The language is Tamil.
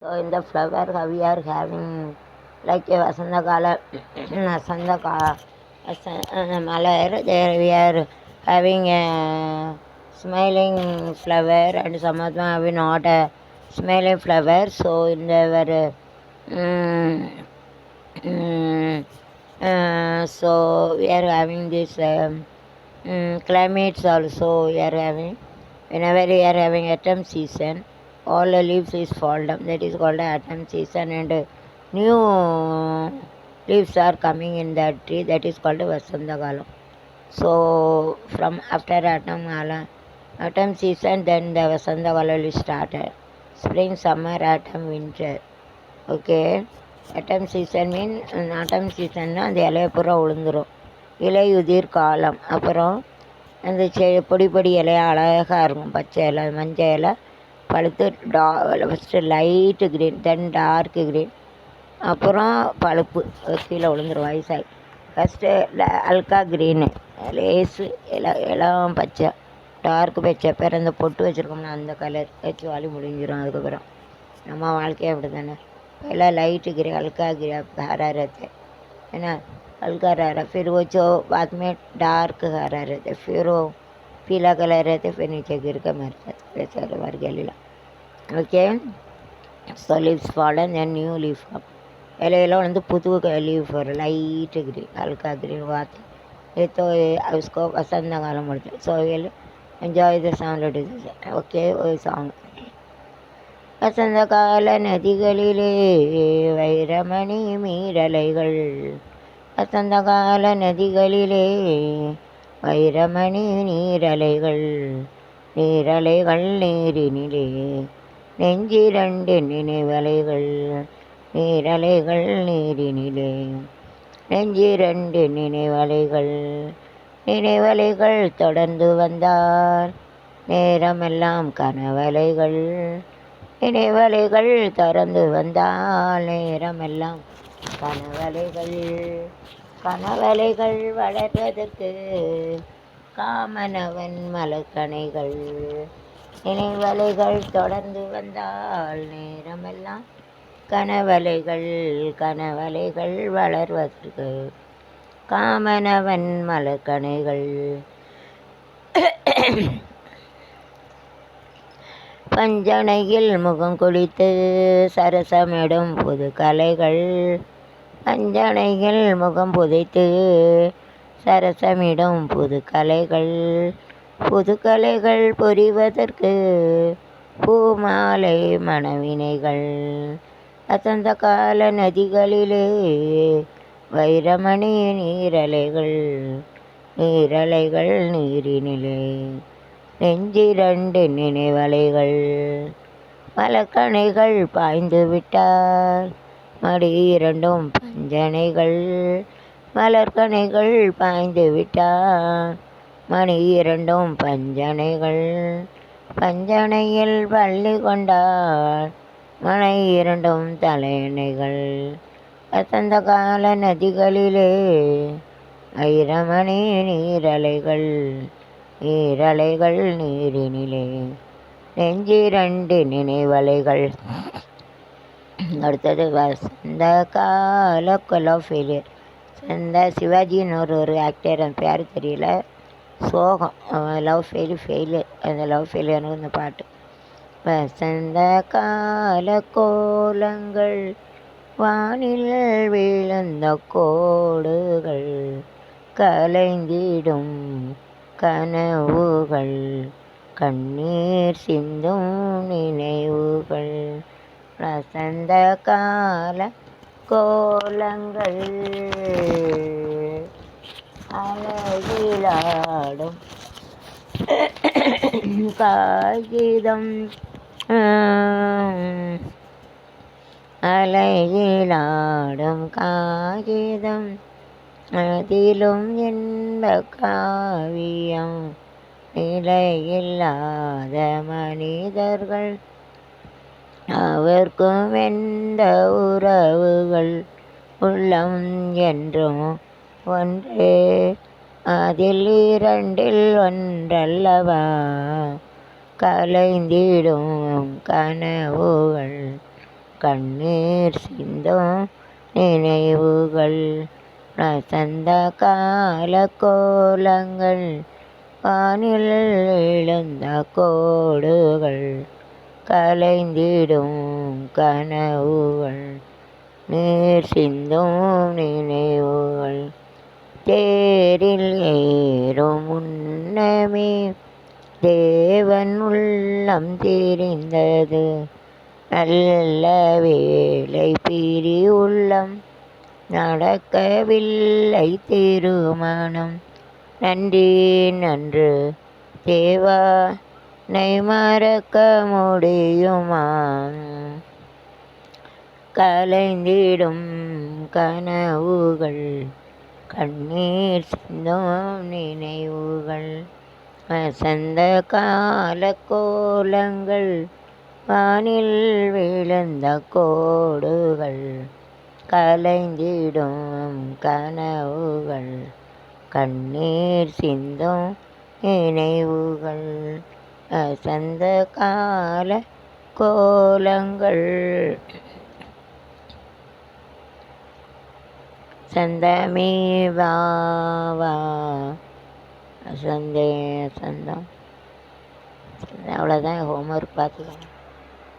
So in the flower we are having like a Vasandakala, Vasandaka, Malar, there we are having a smiling flower and some of them have not a smiling flower. So in the so we are having this climates also we are having. Whenever we are having autumn season, all the leaves is fall down. That is called autumn season, and new leaves are coming in that tree. That is called Vasantakalam. So from after autumn season, then the Vasantakalam will start. Spring, summer, autumn, winter. Okay. autumn season means autumn season அந்த இலைய பூரா விழுந்துரும். இலையுதிர் காலம். அப்புறம் அந்த பொடி பொடி இலையா அழகாக இருக்கும். பச்சை இலை, மஞ்சள் இலை பழுத்து ஃபஸ்ட்டு லைட்டு க்ரீன், தென் டார்க்கு க்ரீன், அப்புறம் பழுப்பு கீழே விழுந்துரும் வயசாகி. ஃபஸ்ட்டு அல்கா க்ரீனு, லேஸு இளம் பச்சை, டார்க்கு பச்சை, பிற இந்த பொட்டு வச்சுருக்கோம்னா அந்த கலர் வச்சு வாலி முடிஞ்சிடும். அதுக்கப்புறம் நம்ம வாழ்க்கையே அப்படி தானே. पहला लाइट गिरे, हल्का गिरा, हरा रहता है ना, हल्का हरा, फिर वो जो बाद में डार्क हरा रहता है, फिर वो पीला कलर रहता है, फिर नीचे गिर कर मर जाता है. वैसे मर गया लीला. Okay. So leaves fallen and new leaf up. இலையெல்லாம் வந்து புது லீவ் வரும், லைட்டு க்ரீன், ஹல்கா க்ரீன் வாத்து. ये तो उसको वसंत कालम बोलते हैं. So we'll enjoy the sound of this. Okay, वो song. வசந்த கால நதிகளிலே வைரமணி மீரலைகள், வசந்த கால நதிகளிலே வைரமணி நீரலைகள், நீரலைகள் நீரினிலே நெஞ்சிரண்டு நினைவலைகள், நீரலைகள் நீரினிலே நெஞ்சிரண்டு நினைவலைகள், நினைவலைகள் தொடர்ந்து வந்தார் நேரமெல்லாம் கனவலைகள், நினைவலைகள் திறந்து வந்தால் நேரமெல்லாம் கனவலைகள், கனவலைகள் வளர்வதற்கு காமனவன் மலர்கணைகள், நினைவலைகள் தொடர்ந்து வந்தால் நேரமெல்லாம் கனவலைகள், கனவலைகள் வளர்வதற்கு காமனவன் மலர்கணைகள். பஞ்சனையில் முகம் குளித்து சரசமிடும் புது கலைகள், பஞ்சனையில் முகம் புதைத்து சரசமிடும் புது கலைகள், புது கலைகள் புரிவதற்கு பூமாலை மணவினைகள், வசந்த கால நதிகளிலே வைரமணி நீரலைகள், நீரலைகள் நீரினிலே நெஞ்சிரண்டு நினைவலைகள், மலக்கணைகள் பாய்ந்து விட்டார் மடி இரண்டும் பஞ்சனைகள், மலர்கணைகள் பாய்ந்து விட்டார் மணி இரண்டும் பஞ்சனைகள், பஞ்சனையில் பள்ளி கொண்டார் மனை இரண்டும் தலையணைகள், வசந்த கால நதிகளிலே வைரமணி நீரலைகள், நீரலைகள் நீரினிலே நெஞ்சிரண்டு நினைவலைகள். அடுத்தது வசந்த கால லவ் ஃபெயிலியர். இந்த சிவாஜின்னு ஒரு ஆக்டர், அந்த பேர் தெரியல, சோகம், லவ் ஃபெயிலியர், அந்த லவ் ஃபெயிலியர்னு இந்த பாட்டு. வசந்த கால கோலங்கள் வானில் விழுந்த கோடுகள் கலைந்திடும் கனவுகள் கண்ணீர் சிந்தும் நினைவுகள், வசந்த கால கோலங்கள் அழகிலாடும் காகிதம், அலையிலாடும் காகிதம், அதிலும் என்ப காவியம், நிலையில்லாத மனிதர்கள் அவர்க்கும் எந்த உறவுகள், உள்ளம் என்றும் ஒன்றே அதில் இரண்டில் ஒன்றல்லவா, கலைந்திடும் கனவுகள் கண்ணீர் சிந்தும் நினைவுகள் வசந்த கால கோலங்கள் வானில் எழுந்த கோடுகள் கலைந்திடும் கனவுகள் நீர் சிந்தும் நினைவுகள் தேரில் ஏறும் முன்னமே தேவன் உள்ளம் தெரிந்தது நல்ல வேலை பிரி உள்ளம் நடக்கவில்லை திருமணம் நன்றி நன்று தேவா நை மறக்க முடியுமா கலைந்திடும் கனவுகள் கண்ணீர் சிந்தும் நினைவுகள் வசந்த கால கோலங்கள் வானில் விழுந்த கோடுகள் கலைந்திடும் கனவுகள் கண்ணீர் சிந்தும் நினைவுகள் வசந்த கால கோலங்கள் சந்தமே வாவா சந்தே சந்தம் அவ்வளோதான் ஹோம்ஒர்க் பார்த்துக்கோங்க.